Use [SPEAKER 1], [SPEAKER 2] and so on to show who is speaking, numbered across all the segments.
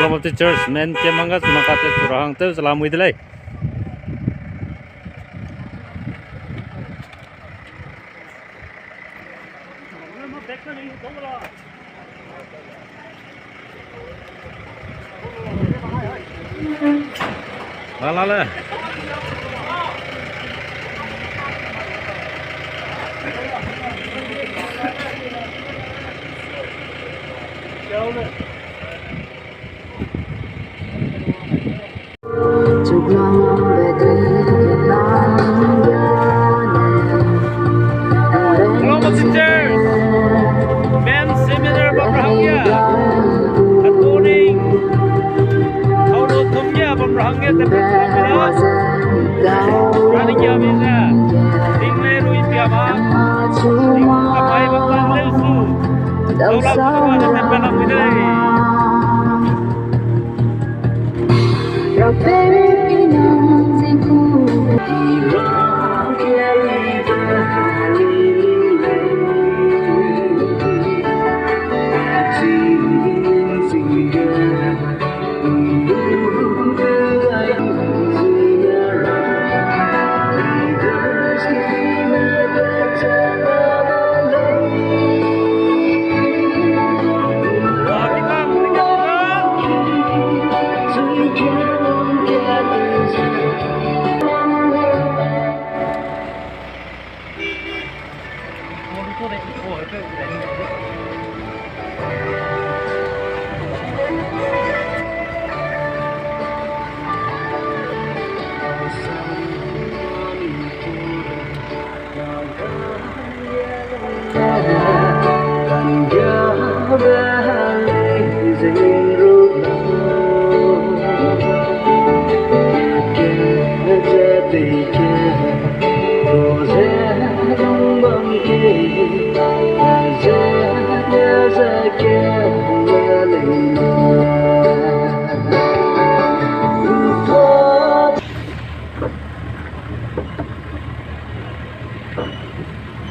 [SPEAKER 1] Quorum of the Church men kemangas makate surahang tu selamu delei. Lalei. Hetoning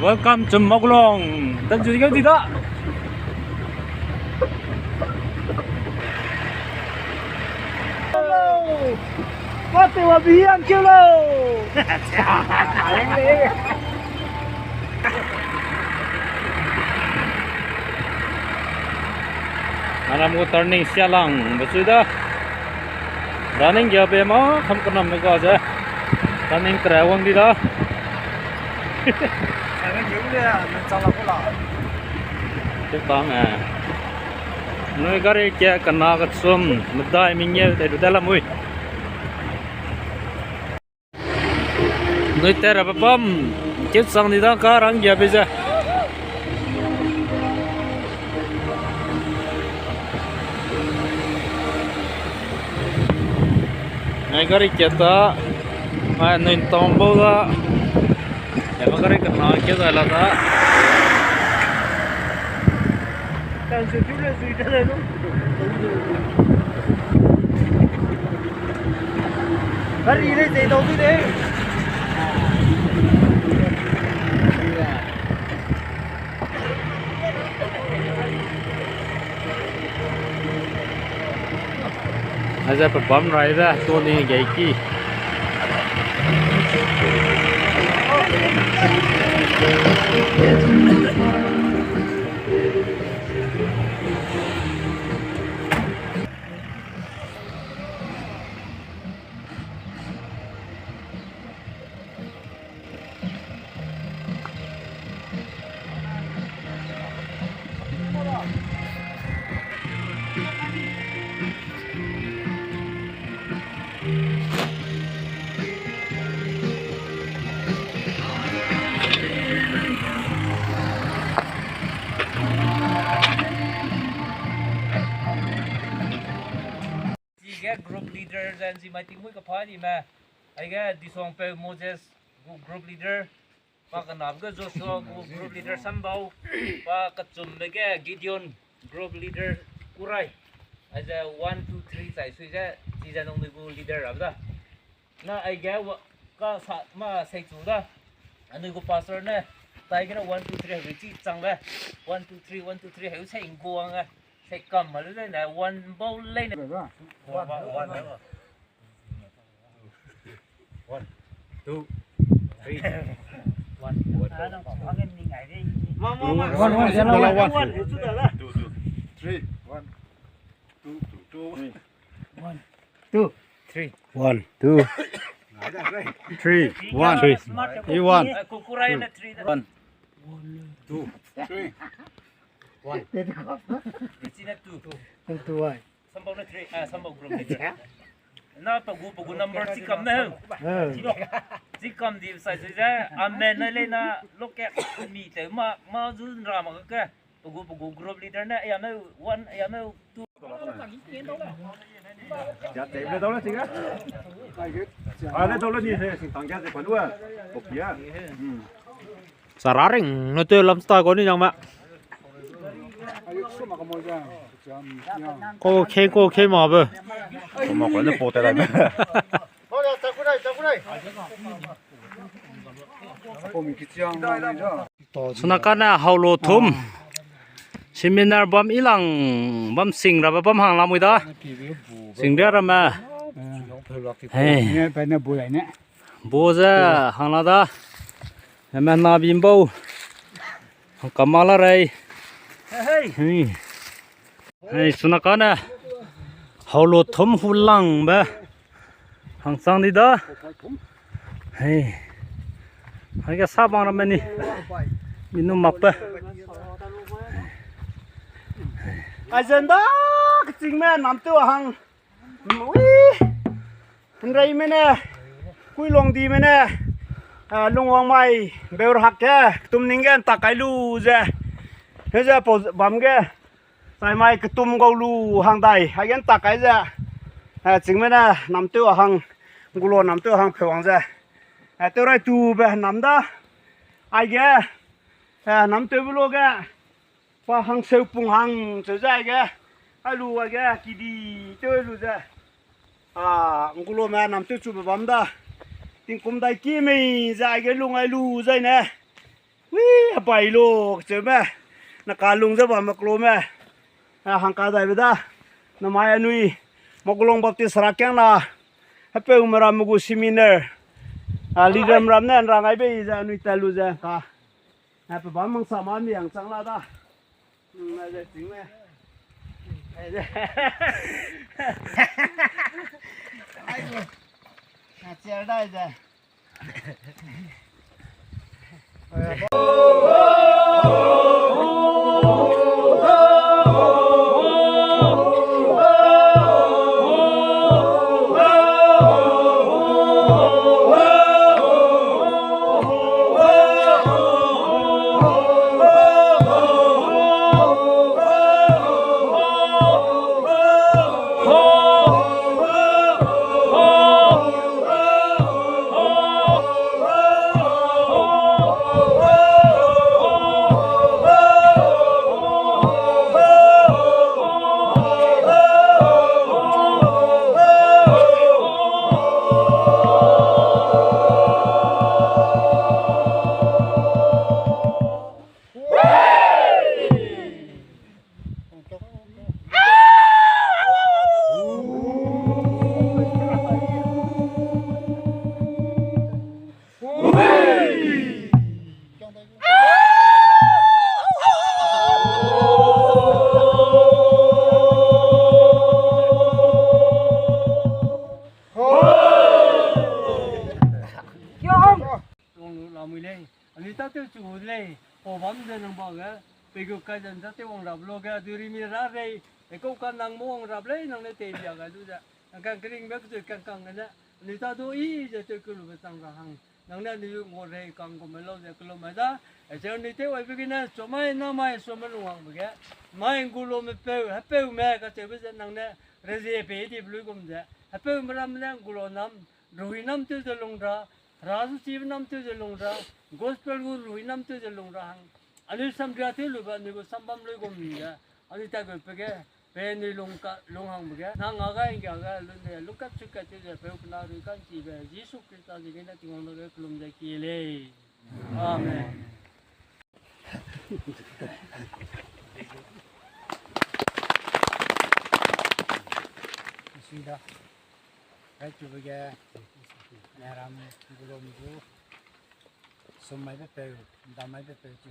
[SPEAKER 1] Welcome to Magulong. Dan juga tidak. Mati wabian kilo. Alam ko turning siya lang. Basuda. Running job mo, kam ko nam ko aja. Running trawang dito. Chắc bang à. Noi gari kia kena kechum, medai minyak dari dalam mui. Noi ter apa pam, kita sang di dalam karang dia bisa. Noi gari kita, noi tombol lah. Ya makanya kena kita lah tak. Kan sudah lalu. Hari ini saya tahu tu deh. Aja perbam raya tu ni heki. Group leader dan si mati mui kapal ni mah, aiga Disuang pe Moses group leader, pak kenap ke Joshua group leader Sambau, pak kechum lagi Gideon group leader Kurai, aja 1, 2, 3 saya sudah tiga nong group leader apa dah, na aiga ka ma saya sudah, anu go pastor ne, tai kena 1, 2, 3 hari cik cang lah, 1, 2, 3 hari saya ingkuang ah. ใส่กำมาเลยนะวันเบาเล่นวัน two three วันต้องฟังกันยังไงดิมาวันสุดแล้ว
[SPEAKER 2] two three 1 2
[SPEAKER 1] one two three
[SPEAKER 3] 1 2 3 1 3 1
[SPEAKER 1] kukurai na three
[SPEAKER 3] 1
[SPEAKER 2] 2 3
[SPEAKER 1] one it's in a two sambal na three sambal group na pagu number zikam na zikam di sai sai amen na le na loket mi te ma zun ra ma ka pagu group leader na ya na one ya na two
[SPEAKER 2] dạ chạy về đâu đó chị á lên đâu đó đi thì thằng kia thì phải luôn một kia
[SPEAKER 3] Sararing nó chơi làm style có đi nhang mẹ cô khe mà bơ
[SPEAKER 2] mà còn nó bột tại đây
[SPEAKER 3] sunakana haulo thum seminar bom ilang bom sing ra bom hang lam da sing dia ra ma hey bo za hang la da mà na bim bo kamala rai hey sunakana haulo thum hulang ba hang sang đi da hey hai cái sao bằng làm bên này mình nó mập á Aize đó keching mẹ nằm tiêu hàng thằng đây mene cùi long đi mene lung hoàng mai bèo hạt ke tum ningen tak cái lu je thế giờ bấm ke sai mai cái tum gấu lu hàng đầy hai cái tak cái je ching mene nằm tiêu hàng gulo nằm tiêu hàng phèo hàng je tiêu này tu be nằm đó ai ke nằm tiêu lu ke qua hàng sâu pung hàng trở ra ke ai lu ke kidi tiêu lu je gulo mẹ nằm tiêu chu be bấm đó tiếng cung đại kia mày dài cái lung ai lu dây nè, bảy lô chứ mẹ, nó cá lung rất bấm mặc lô mẹ, hàng cá đại bây giờ, nó mai Anui, Magulong bắp tê sara keng na, aipou mà làm một seminar, leader mà làm nè, rằng ai bây giờ Anui tay lu ra cá, phải bấm mang saman miếng sang là đó, này đây chính mẹ, chơi đây rồi. Bego kajan sa tewang rablo ga duri mi ra rei eko kan nang mong rablei nang ne te dia ga du ja kan kring mek tu kan kan ga ni ta do I je te ku lu sang ga hang nang ne ni ngo rei kan ko me lo je ku lo ma da e je ni te wai bi na so mai na mai so ma lu wang ga mai ngu lo me pe me ka te bi nang ne re je pe di blu gum ja ha pe ma ram ne ngu lo nam rui nam tu je long ra rasu chi nam tu je long ra gospel gu rui nam tu je long ra hang Anui samdra tu lu ba ni go sambam lu gom ni ya ani ta go pege pe ni long hang bege na nga ga ing ga lu ne lu kat chu ka che pe ku na ru kan chi be Yesu Krista ji ne ti ngong lo klum de ki le amen
[SPEAKER 4] Sida. Right to begin. Naram Gulombu. So my paper, my paper to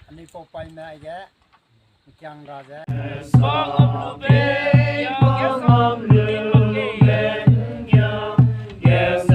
[SPEAKER 4] Anui Popai Maga, Young Raja.
[SPEAKER 1] Song of Lube, young of Lube, yes,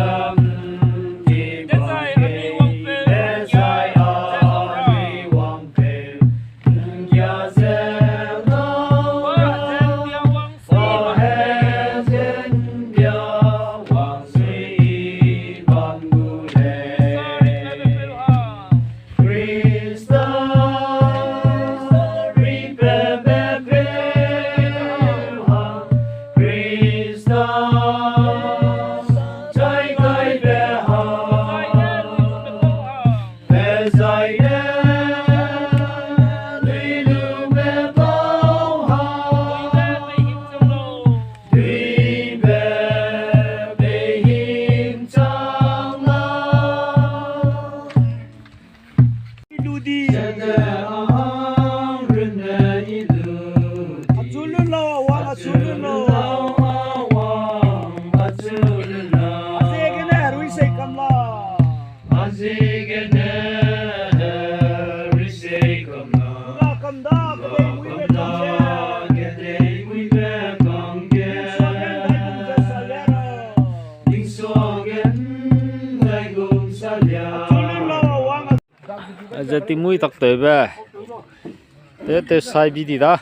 [SPEAKER 1] giờ tìm mũi tắc tới về để sai bị đi đó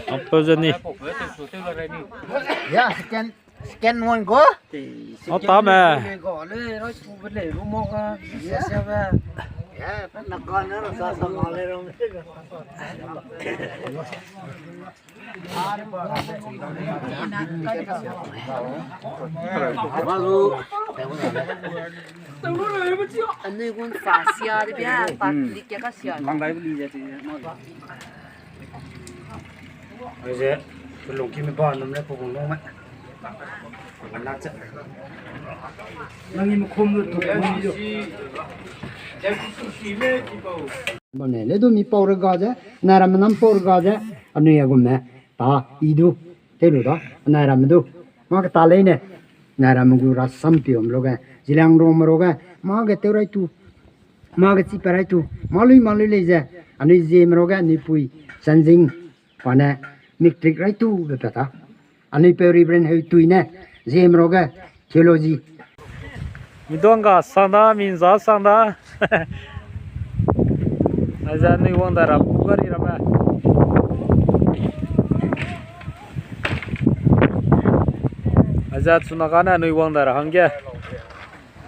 [SPEAKER 1] apa giờ ni
[SPEAKER 4] Yeah, scan one go.
[SPEAKER 1] nó tao mà
[SPEAKER 4] Yeah, nó con nó sao sao mà lên rồi.
[SPEAKER 5] Anui cũng phá xia đi bia, phá đi kia cái xia.
[SPEAKER 3] Mang đây đi ra thì Aize, cái lồng kim bò nằm đây phục vụ nông á. Còn nát chết. Mang im khom được thuộc không đi
[SPEAKER 4] Mene le do mi paura gaja, naram nam paura gaja, Anui aigum me, ta idu, telu da, naram du, ma ka talei ne, naram gu ras sampiom loga, zeliangrong roga, ma ka teurai tu, ma ka ciparai tu, malui leja, Anui zem roga ni pui, sanjing, wana mikrik rai tu betata, Anui peuri bren heu tuine, zem roga, theology.
[SPEAKER 1] mình cả sang đó mình gió sang đó bây giờ nuôi con đara bùa đi ra mà bây giờ chúng nó cái nuôi con đara hàng kia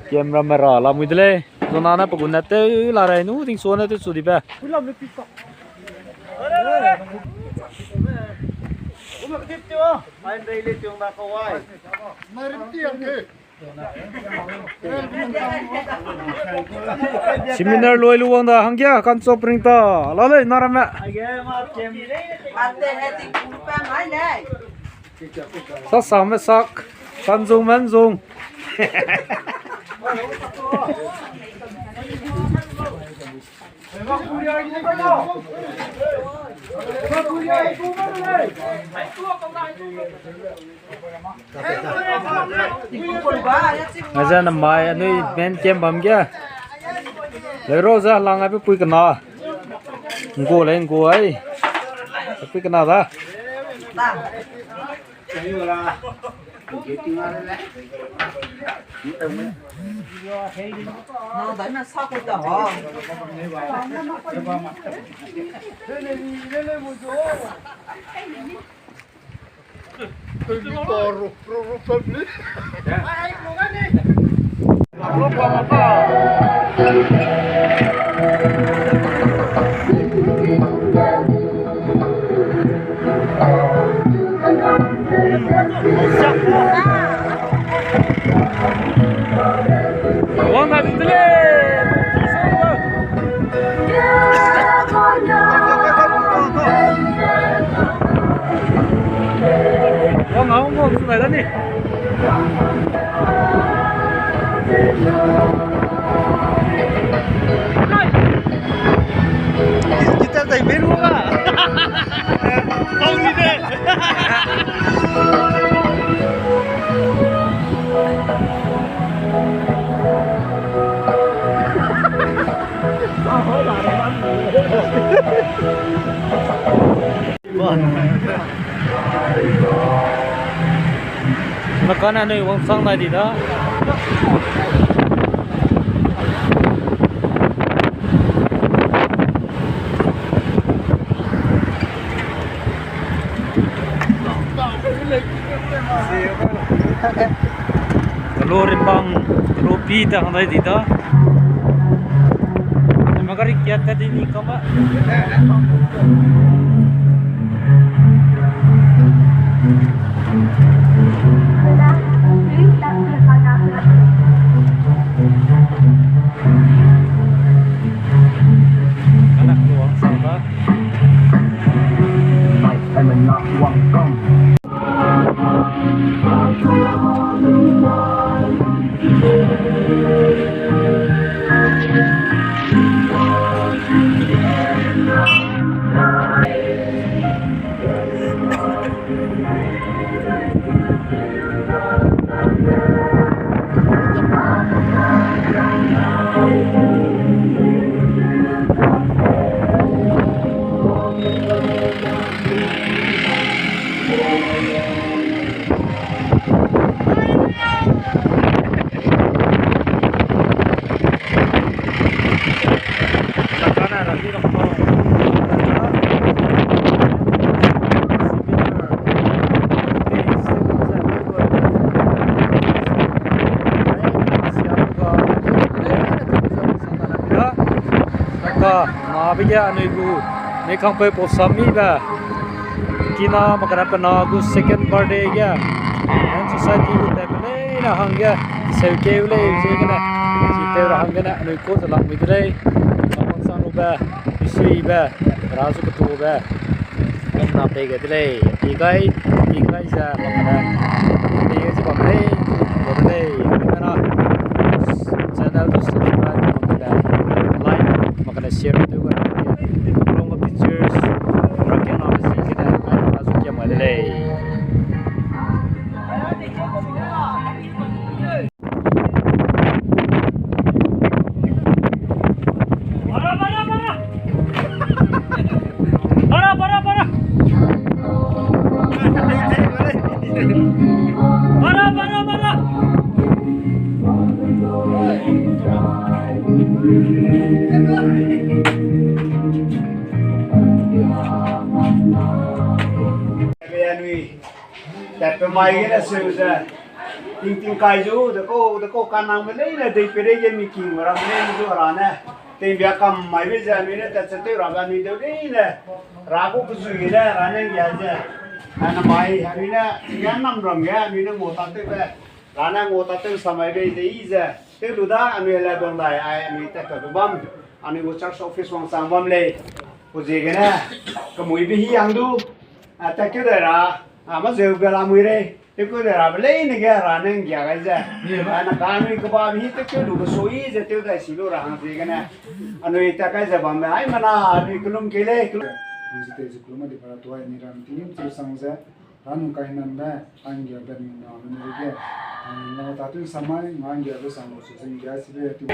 [SPEAKER 1] kiếm ra mà ra làm cái delei chúng nó bắt cuốn nét là này nu tính số này tính số đi về seminar loi luang dah hanggia kan sopring ta lalei narama sa sam sak san zung man zung bây giờ nằm mai Anui men kem bầm kia lấy rô ra lang ai biết pui cái nào ngô lên ngô ấy pui cái nào ra
[SPEAKER 5] Nó đánh nó sóc cái đó.
[SPEAKER 1] Wang ada delei. Wang ngomong sudah dah ni. Hai.
[SPEAKER 3] thầy mến luôn à. Không đi đây.
[SPEAKER 1] Mà con Anui uống xong này thì đó. Telur rimbang, telur pita kan tadi itu. Magari kiat tadi ni kama. Anak luang sama. Bây giờ Anui gu này không phải bộ sami ba kina makana pana gu second birthday ya and society gu temple na hangya seu keule je kana si teu hang kana Anui ko salam midre amang sanu ba isi ba rasu ko ba na pe ge dile ikai za makana ni ji pamle ko dile kana channel to subscribe makana like makana share to
[SPEAKER 3] Tapi mai kita sudah ting kayu, deko kanang melei na dei pere je miki orang melei tu orang na, ting biakam mai beja melei tak setu orang ni tu ni na, ragu kusui na, rana biasa, anak mai hari na yang nam orang ya, ni na ngotak tu be, rana ngotak tu samai be Aize, tu luda Anui la dong dai, Anui tak tu bam, Anui ucap office wang sang bam le, puji kena, kemui bihi yang tu, tak kira dah. Ama zeu bela muire teko dera bele ne ga ranen gya ga ja ana kami ko ba hi teko lu soi je te ga silo ra han se gana Anui ta ka ja ba me ai mana Anui kulum kele
[SPEAKER 6] Anzi te kulum di para toai ni ram tinim tu sangza anu kainan da angya ben na ne ge na ta tu samai angya lo sang so sing ga sibe tu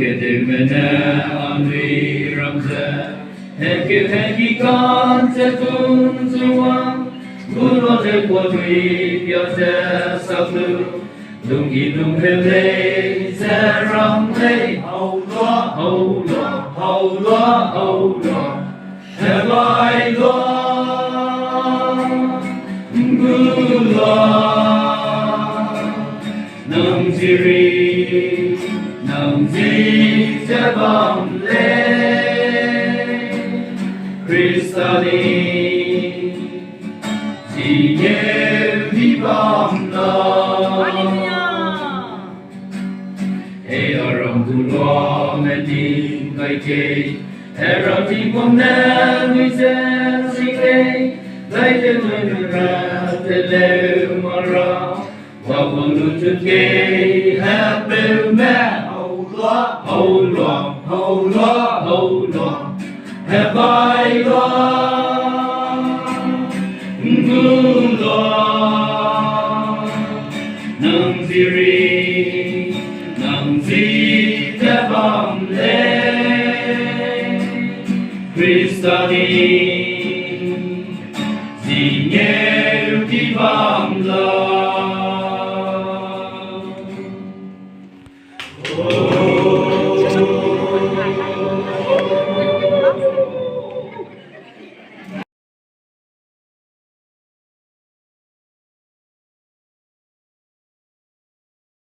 [SPEAKER 7] Kedei mene Anui heki kan se Disuang Gulo de Podui Piase Sablu Lungi lung hele Zeliangrong Haulua Hebai Gulo Nang Ziri Nang Zi Jabam Le Kristali Ziye Vibam Aram Gulo Medi Gaike Hera Timon Aize Sike Gaite Nura Delei Mara Wabulu Tuke Happy Man Haulua Have I Gulo Nang Ziri Nang Zi Jabam Le Kristali Ziye Vibam